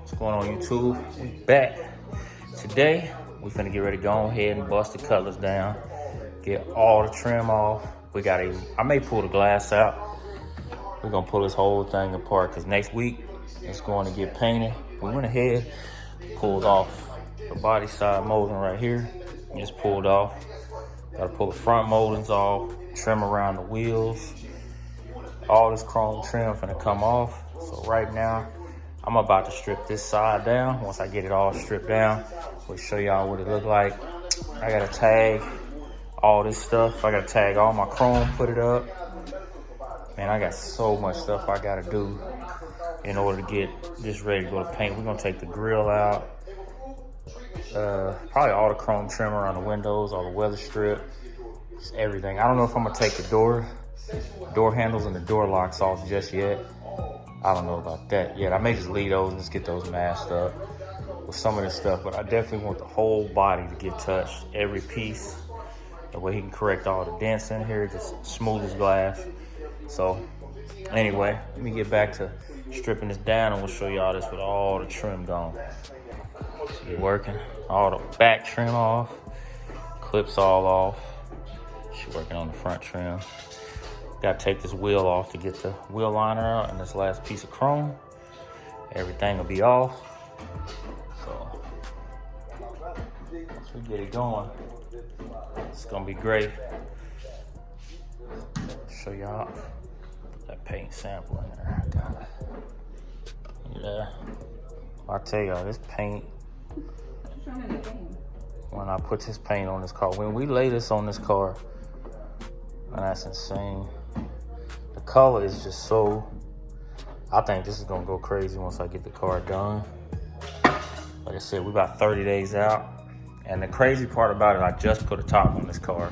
What's going on, YouTube? We back. Today, we finna get ready to go ahead and bust the Cutlass down. Get all the trim off. I may pull the glass out. We're gonna pull this whole thing apart because next week, it's going to get painted. We went ahead, pulled off the body side molding right here. Just pulled off. Gotta pull the front moldings off, trim around the wheels. All this chrome trim finna come off. So right now, I'm about to strip this side down. Once I get it all stripped down, we'll show y'all what it look like. I gotta tag all this stuff. I gotta tag all my chrome, put it up. Man, I got so much stuff I gotta do in order to get this ready to go to paint. We're gonna take the grill out. Probably all the chrome trim around the windows, all the weather strip, just everything. I don't know if I'm gonna take the door handles and the door locks off just yet. I don't know about that yet. I may just leave those and just get those masked up with some of this stuff, but I definitely want the whole body to get touched, every piece. That way he can correct all the dents in here, just smooth as glass. So anyway, let me get back to stripping this down and we'll show y'all this with all the trim gone. See it working. All the back trim off, clips all off. She's working on the front trim. Got to take this wheel off to get the wheel liner out and this last piece of chrome. Everything will be off. So once we get it going, it's gonna be great. Show y'all. Put that paint sample in there. Got it. Yeah. I'll tell y'all, this paint. When I put this paint on this car, when we lay this on this car, and that's insane. The color is just so, I think this is gonna go crazy once I get the car done. Like I said, we're about 30 days out. And the crazy part about it, I just put a top on this car.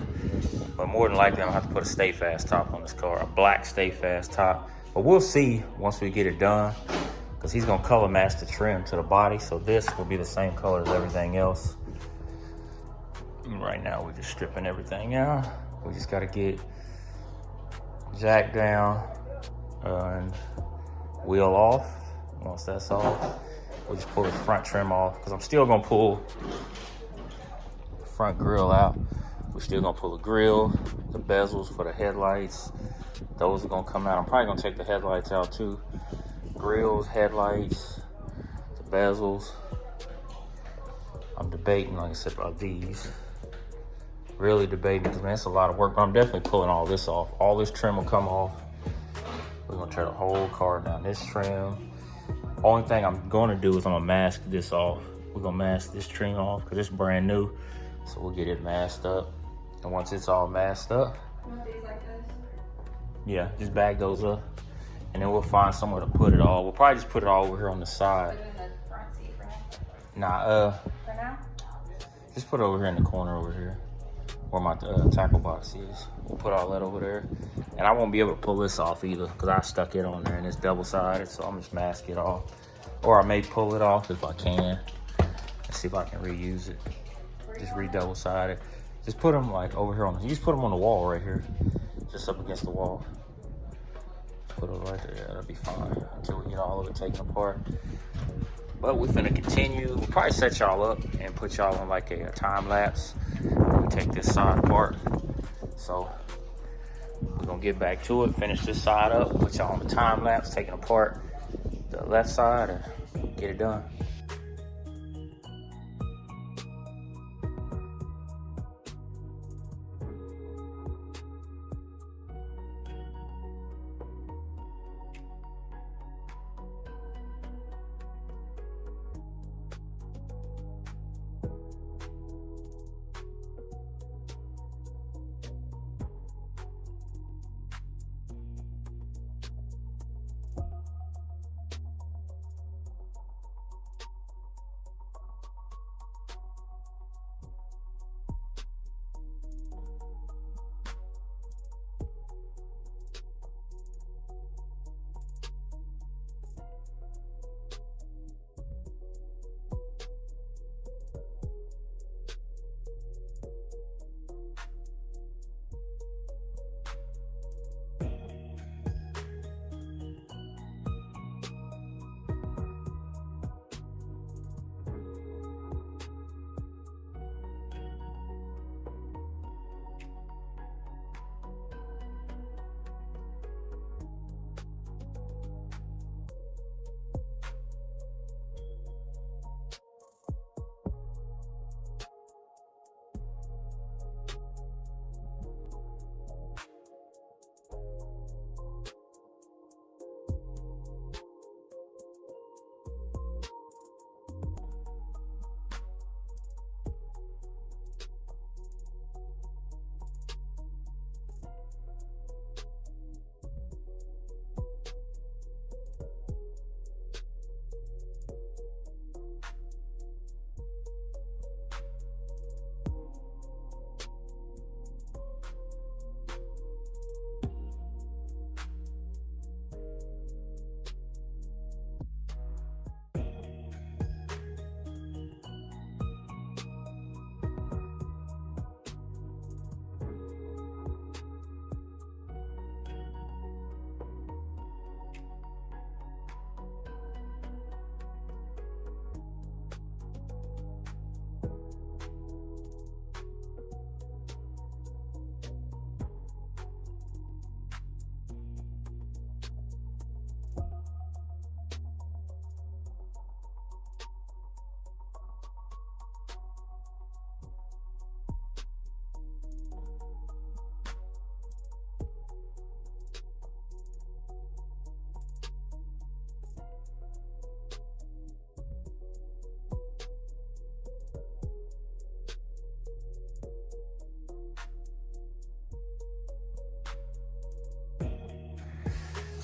But more than likely, I'm gonna have to put a Stay Fast top on this car, a black Stay Fast top. But we'll see once we get it done, because he's gonna color match the trim to the body. So this will be the same color as everything else. And right now, we're just stripping everything out. We just gotta get jack down and wheel off. Once that's off, we'll just pull the front trim off, because I'm still gonna pull the front grill out. We're still gonna pull the grill, the bezels for the headlights. Those are gonna come out. I'm probably gonna take the headlights out too. Grills, headlights, the bezels. I'm debating, like I said, about these. Really debating, because man, it's a lot of work, but I'm definitely pulling all this off. All this trim will come off. We're gonna tear the whole car down. This trim. Only thing I'm gonna do is I'm gonna mask this off. We're gonna mask this trim off because it's brand new. So we'll get it masked up. And once it's all masked up, yeah, just bag those up. And then we'll find somewhere to put it all. We'll probably just put it all over here on the side. Nah, For now? just put it over here in the corner over here, where my tackle box is. We'll put all that over there. And I won't be able to pull this off either, because I stuck it on there and it's double-sided, so I'm just mask it off. Or I may pull it off if I can. Let's see if I can reuse it. Just re-double-sided. Just put them like over here on, you just put them on the wall right here. Just up against the wall. Just put it right there, yeah, that'll be fine until we get all of it taken apart. But we're finna continue. We'll probably set y'all up and put y'all on like a time lapse. We take this side apart. So we're gonna get back to it, finish this side up, put y'all on the time lapse, taking apart the left side and get it done.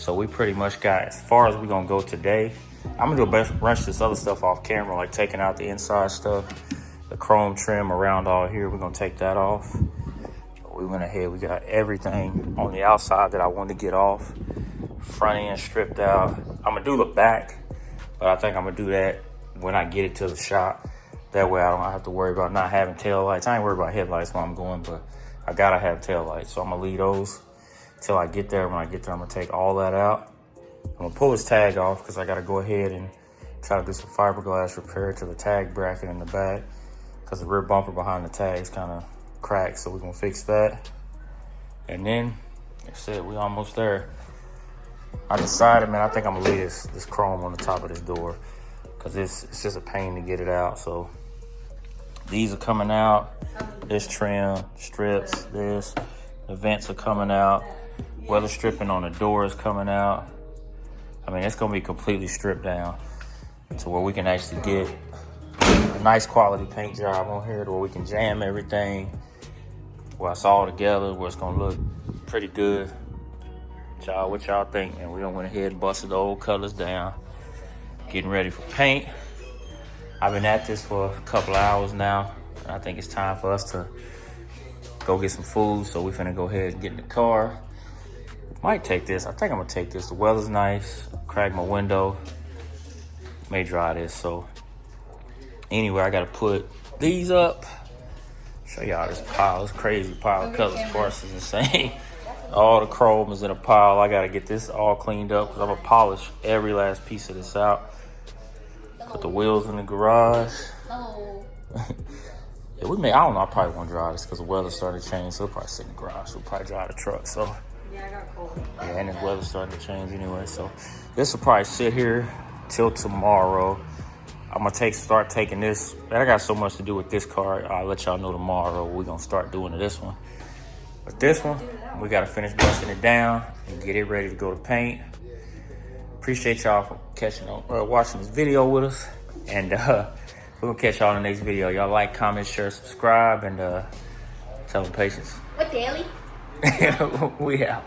So we pretty much got as far as we're gonna go today. I'm gonna do a bunch of this other stuff off camera, like taking out the inside stuff, the chrome trim around all here. We're gonna take that off. We went ahead, we got everything on the outside that I wanted to get off. Front end stripped out. I'm gonna do the back, but I think I'm gonna do that when I get it to the shop. That way I don't have to worry about not having tail lights. I ain't worried about headlights while I'm going, but I gotta have tail lights. So I'm gonna leave those till I get there. When I get there, I'm gonna take all that out. I'm gonna pull this tag off because I gotta go ahead and try to do some fiberglass repair to the tag bracket in the back because the rear bumper behind the tag is kind of cracked. So we're gonna fix that. And then, like I said, we almost there. I decided, man, I think I'm gonna leave this chrome on the top of this door because it's just a pain to get it out. So these are coming out. This trim, strips, the vents are coming out. Weather stripping on the door is coming out. I mean, it's gonna be completely stripped down to where we can actually get a nice quality paint job on here to where we can jam everything, where it's all together, where it's gonna look pretty good. Y'all, what y'all think? And we done went ahead and busted the old Cutlass down, getting ready for paint. I've been at this for a couple of hours now. I think it's time for us to go get some food. So we finna go ahead and get in the car. Might take this. I think I'm gonna take this. The weather's nice. Crack my window. May dry this. So anyway, I gotta put these up. Show y'all this pile. This crazy pile of Cutlass parts is insane. All the chrome is in a pile. I gotta get this all cleaned up because I'm gonna polish every last piece of this out. Put the wheels in the garage. Oh. Yeah, I don't know, I probably won't drive this because the weather's starting to change, so we'll probably sit in the garage. We'll probably drive the truck, so. Yeah, I got cold. Yeah, and the weather's starting to change anyway, so. This will probably sit here till tomorrow. I'm gonna start taking this. I got so much to do with this car. I'll let y'all know tomorrow what we're gonna start doing to this one. But this one, we gotta finish busting it down and get it ready to go to paint. Appreciate y'all for watching this video with us. And we're gonna catch y'all in the next video. Y'all like, comment, share, subscribe, and tell them patience. What daily? We out.